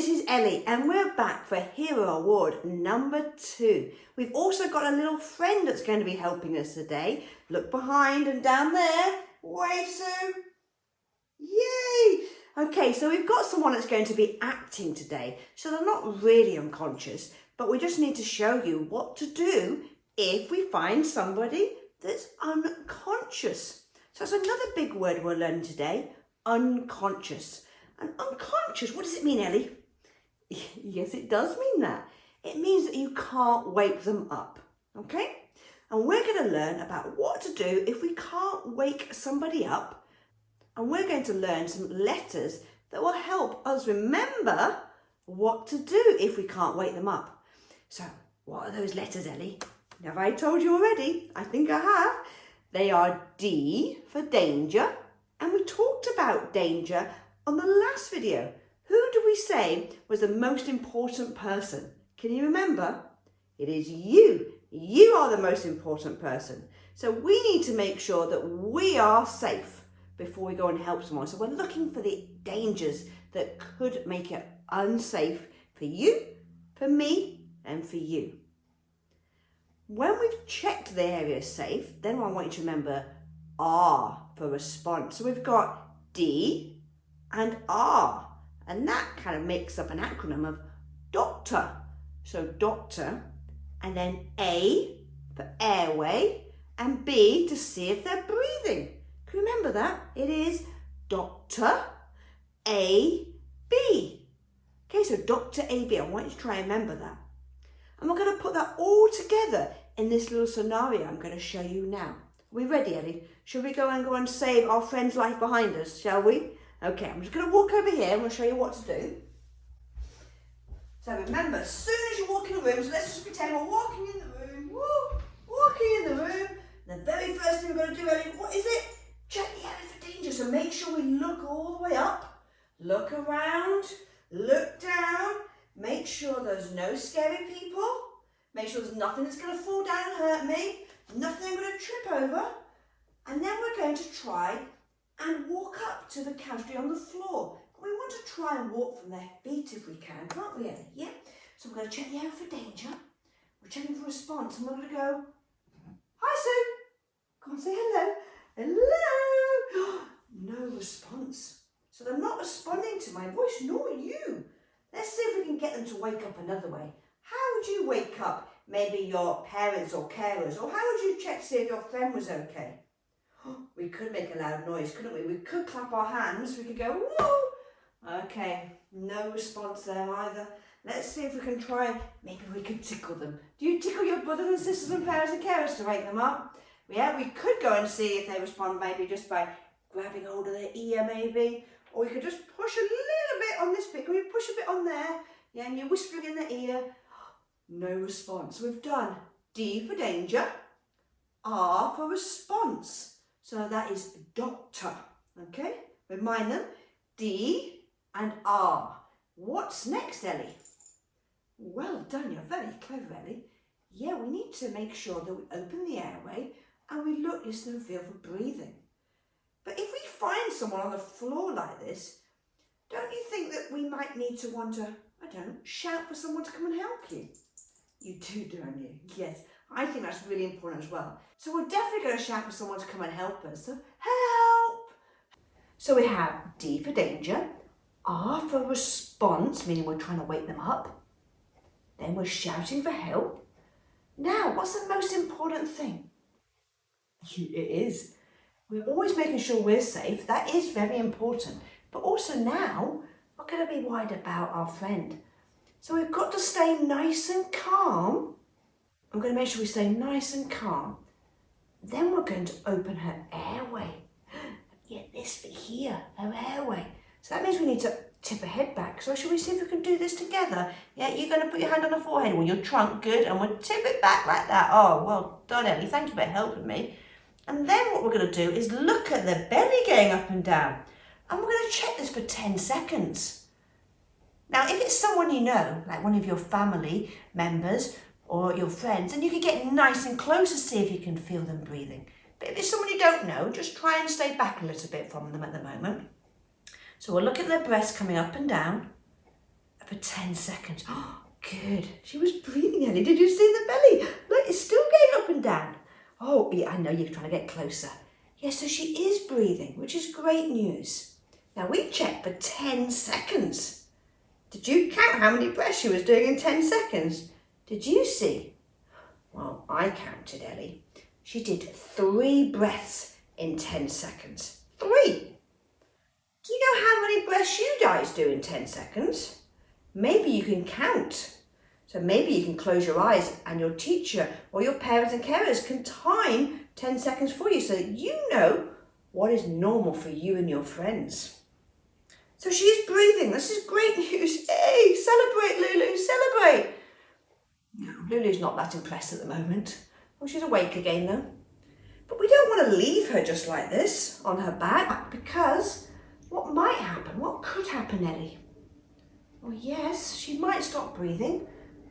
this is Ellie and we're back for Hero Award number 2. We've also got a little friend that's going to be helping us today. Look behind and down there. Wave, Sue. Yay! Okay, so we've got someone that's going to be acting today. So they're not really unconscious, but we just need to show you what to do if we find somebody that's unconscious. So it's another big word we're learning today, unconscious. And unconscious, what does it mean, Ellie? Yes, it does mean that. It means that you can't wake them up, okay? And we're going to learn about what to do if we can't wake somebody up. And we're going to learn some letters that will help us remember what to do if we can't wake them up. So, what are those letters, Ellie? Have I told you already? I think I have. They are D for danger. And we talked about danger on the last video. Who do we say was the most important person? Can you remember? It is you. You are the most important person. So we need to make sure that we are safe before we go and help someone. So we're looking for the dangers that could make it unsafe for you, for me, and for you. When we've checked the area safe, then I want you to remember R for response. So we've got D and R, and that kind of makes up an acronym of doctor. So doctor, and then A for airway, and B to see if they're breathing. Can you remember that? It is doctor A B. Okay, so doctor A B. I want you to try and remember that. And we're going to put that all together in this little scenario I'm going to show you now. Are we ready, Ellie? Should we go and save our friend's life behind us, shall we? Okay, I'm just going to walk over here and we'll show you what to do. So remember, as soon as you walk in the room, so let's just pretend we're walking in the room. Woo, walking in the room. The very first thing we're going to do, Ellie, what is it? Check the area for danger. So make sure we look all the way up, look around, look down. Make sure there's no scary people. Make sure there's nothing that's going to fall down and hurt me. Nothing I'm going to trip over. And then we're going to try and walk up to the casualty on the floor. We want to try and walk from their feet if we can, can't we, Ellie? Yeah? So we're going to check the area for danger. We're checking for response and we're going to go, hi, Sue. Come on, say hello. Hello. No response. So they're not responding to my voice, nor you. Let's see if we can get them to wake up another way. How would you wake up maybe your parents or carers? Or how would you check to see if your friend was okay? We could make a loud noise, couldn't we? We could clap our hands. We could go, whoa. Okay, no response there either. Let's see if we can try, maybe we could tickle them. Do you tickle your brothers and sisters and parents and carers to wake them up? Yeah, we could go and see if they respond maybe just by grabbing hold of their ear maybe. Or we could just push a little bit on this bit. Can we push a bit on there? Yeah, and you're whispering in their ear. No response. We've done D for danger, R for response. So that is doctor, okay? Remind them, D and R. What's next, Ellie? Well done, you're very clever, Ellie. Yeah, we need to make sure that we open the airway and we look, listen and feel for breathing. But if we find someone on the floor like this, don't you think that we might need to want to, I don't know, shout for someone to come and help you? You do, don't you? Yes, I think that's really important as well. So we're definitely going to shout for someone to come and help us. So help! So we have D for danger, R for response, meaning we're trying to wake them up. Then we're shouting for help. Now, what's the most important thing? It is. We're always making sure we're safe. That is very important. But also now, we're going to be worried about our friend. So we've got to stay nice and calm. I'm going to make sure we stay nice and calm. Then we're going to open her airway. Yeah, this bit here, her airway. So that means we need to tip her head back. So shall we see if we can do this together? Yeah, you're going to put your hand on the forehead or your trunk, good, and we'll tip it back like that. Oh, well done, Ellie. Thank you for helping me. And then what we're going to do is look at the belly going up and down. And we're going to check this for 10 seconds. Now, if it's someone you know, like one of your family members or your friends, then you can get nice and close to see if you can feel them breathing. But if it's someone you don't know, just try and stay back a little bit from them at the moment. So we'll look at their breasts coming up and down. for 10 seconds. Oh, good. She was breathing, Ellie. Did you see the belly? Look, it's still going up and down. Oh, yeah, I know you're trying to get closer. Yes, so she is breathing, which is great news. Now, we checked for 10 seconds. Did you count how many breaths she was doing in 10 seconds? Did you see? Well, I counted, Ellie. She did 3 breaths in 10 seconds. 3. Do you know how many breaths you guys do in 10 seconds? Maybe you can count. So maybe you can close your eyes and your teacher or your parents and carers can time 10 seconds for you so that you know what is normal for you and your friends. So she's breathing. This is great news. Hey, celebrate, Lulu, celebrate. No, Lulu's not that impressed at the moment. Well, she's awake again though. But we don't want to leave her just like this on her back because what might happen? What could happen, Ellie? Well, yes, she might stop breathing,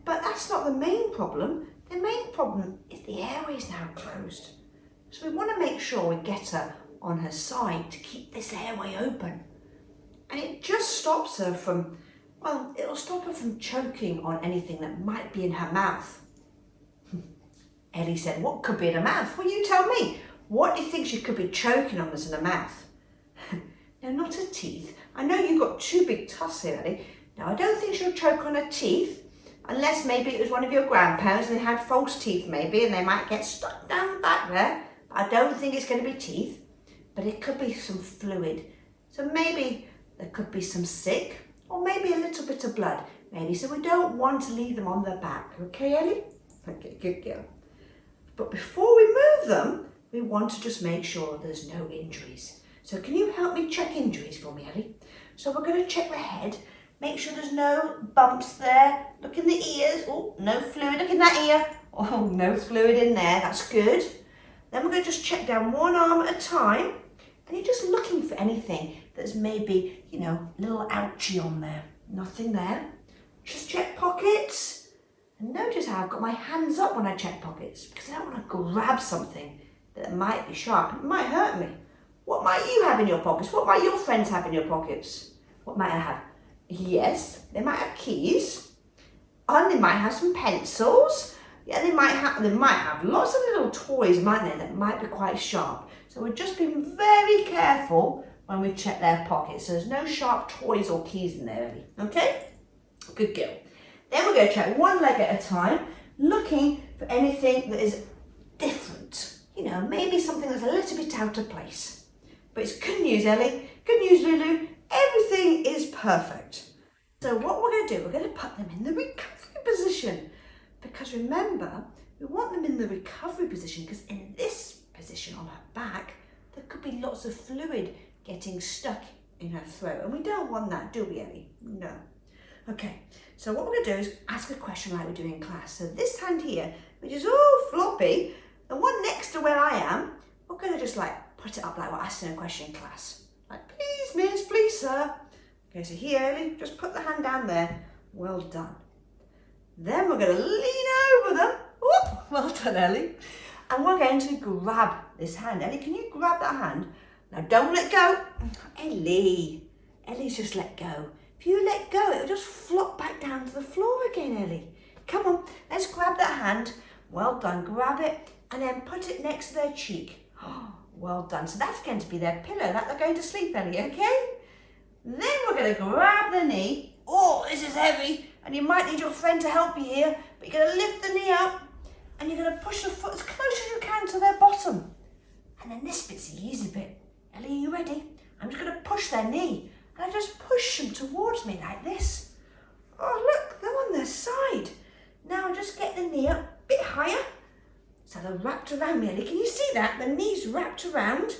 but that's not the main problem. The main problem is the airway's now closed. So we want to make sure we get her on her side to keep this airway open. And it just stops her from, well, it'll stop her from choking on anything that might be in her mouth. Ellie said, what could be in her mouth? Well, you tell me. What do you think she could be choking on that's in her mouth? No, not her teeth. I know you've got 2 big tusks here, Ellie. Now, I don't think she'll choke on her teeth, unless maybe it was one of your grandparents and they had false teeth maybe, and they might get stuck down the back there. But I don't think it's going to be teeth, but it could be some fluid. So maybe there could be some sick, or maybe a little bit of blood, maybe. So we don't want to leave them on their back. Okay, Ellie? Okay, good girl. But before we move them, we want to just make sure there's no injuries. So can you help me check injuries for me, Ellie? So we're going to check the head, make sure there's no bumps there. Look in the ears. Oh, no fluid. Look in that ear. Oh, no fluid in there. That's good. Then we're going to just check down one arm at a time. And you're just looking for anything that's maybe, you know, a little ouchie on there. Nothing there. Just check pockets. And notice how I've got my hands up when I check pockets because I don't want to grab something that might be sharp. It might hurt me. What might you have in your pockets? What might your friends have in your pockets? What might I have? Yes, they might have keys. And they might have some pencils. Yeah, they might have lots of little toys, might they, that might be quite sharp. So we're just being very careful when we check their pockets. So there's no sharp toys or keys in there, Ellie. Okay? Good girl. Then we're going to check one leg at a time, looking for anything that is different. You know, maybe something that's a little bit out of place. But it's good news, Ellie. Good news, Lulu. Everything is perfect. So what we're going to do, we're going to put them in the recovery position. Because remember, we want them in the recovery position because in this position on her back, there could be lots of fluid getting stuck in her throat. And we don't want that, do we, Ellie? No. Okay, so what we're going to do is ask a question like we do in class. So this hand here, which is all floppy, the one next to where I am, we're going to just like put it up like we're asking a question in class. Like, please, miss, please, sir. Okay, so here, Ellie, just put the hand down there. Well done. Then we're going to lean over them. Whoop, well done, Ellie. And we're going to grab this hand. Ellie, can you grab that hand? Now, don't let go. Ellie's just let go. If you let go, it'll just flop back down to the floor again, Ellie. Come on, let's grab that hand. Well done. Grab it and then put it next to their cheek. Oh, well done. So that's going to be their pillow that they're going to sleep, Ellie, okay? Then we're going to grab the knee. Oh, this is heavy. And you might need your friend to help you here. But you're going to lift the knee up and you're going to push the foot as close as you can to their bottom. And then this bit's the easy bit. Ellie, are you ready? I'm just going to push their knee. And I just push them towards me like this. Oh, look, they're on their side. Now just get the knee up a bit higher. So they're wrapped around me, Ellie. Can you see that? The knee's wrapped around.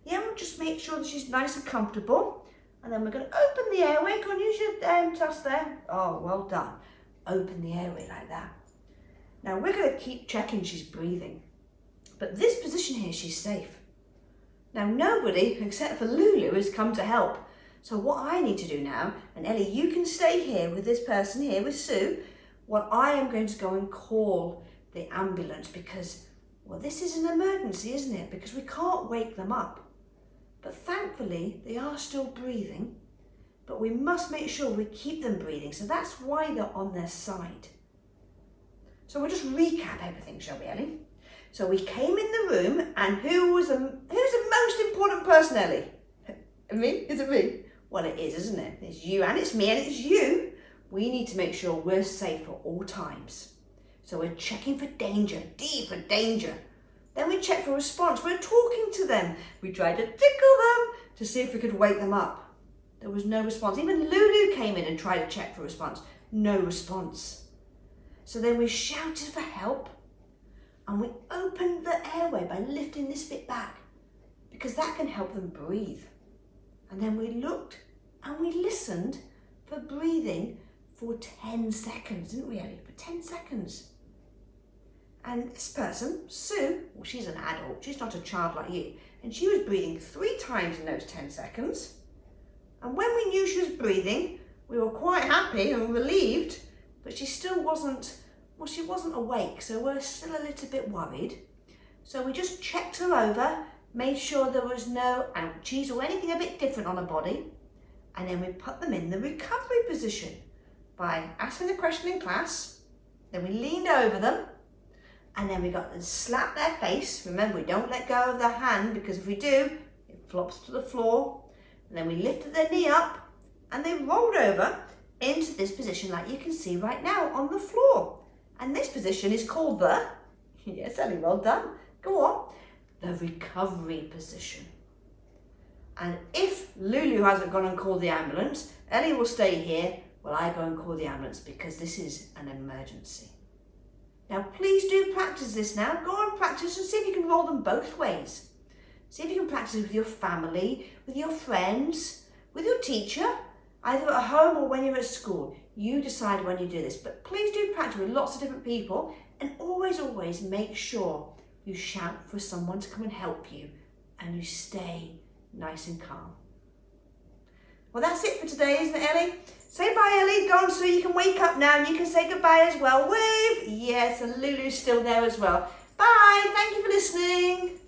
Yeah, we'll just make sure that she's nice and comfortable. And then we're going to open the airway. Go and use your tusk there. Oh, well done. Open the airway like that. Now we're going to keep checking she's breathing. But this position here, she's safe. Now nobody except for Lulu has come to help. So what I need to do now, and Ellie, you can stay here with this person here, with Sue, while I am going to go and call the ambulance because, well, this is an emergency, isn't it? Because we can't wake them up. But thankfully, they are still breathing. but we must make sure we keep them breathing. So that's why they're on their side. So we'll just recap everything, shall we, Ellie? So we came in the room, and who's the most important person, Ellie? Me? Is it me? Well, it is, isn't it? It's you, and it's me, and it's you. We need to make sure we're safe at all times. So we're checking for danger, D for danger. Then we check for response. We're talking to them. We tried to tickle them to see if we could wake them up. There was no response. Even Lulu came in and tried to check for response. No response. So then we shouted for help, and we opened the airway by lifting this bit back, because that can help them breathe. And then we looked and we listened for breathing for 10 seconds, didn't we, Ellie? For 10 seconds. And this person, Sue, well, she's an adult, she's not a child like you, and she was breathing 3 times in those 10 seconds. And when we knew she was breathing, we were quite happy and relieved, but she still wasn't, well, she wasn't awake, so we're still a little bit worried. So we just checked her over, made sure there was no ouchies or anything a bit different on her body, and then we put them in the recovery position by asking the question in class. Then we leaned over them, and then we got them slap their face. Remember, we don't let go of their hand, because if we do, it flops to the floor. And then we lifted their knee up, and they rolled over into this position like you can see right now on the floor. And this position is called the, yes, Ellie, well done, go on, the recovery position. And if Lulu hasn't gone and called the ambulance, Ellie will stay here while I go and call the ambulance, because this is an emergency. Now please do practice this now. Go on, practice and see if you can roll them both ways. See if you can practice with your family, with your friends, with your teacher, either at home or when you're at school. You decide when you do this, but please do practice with lots of different people, and always, always make sure you shout for someone to come and help you, and you stay nice and calm. Well, that's it for today, isn't it, Ellie? Say bye, Ellie. Go on, so you can wake up now, and you can say goodbye as well. Wave. Yes, and Lulu's still there as well. Bye. Thank you for listening.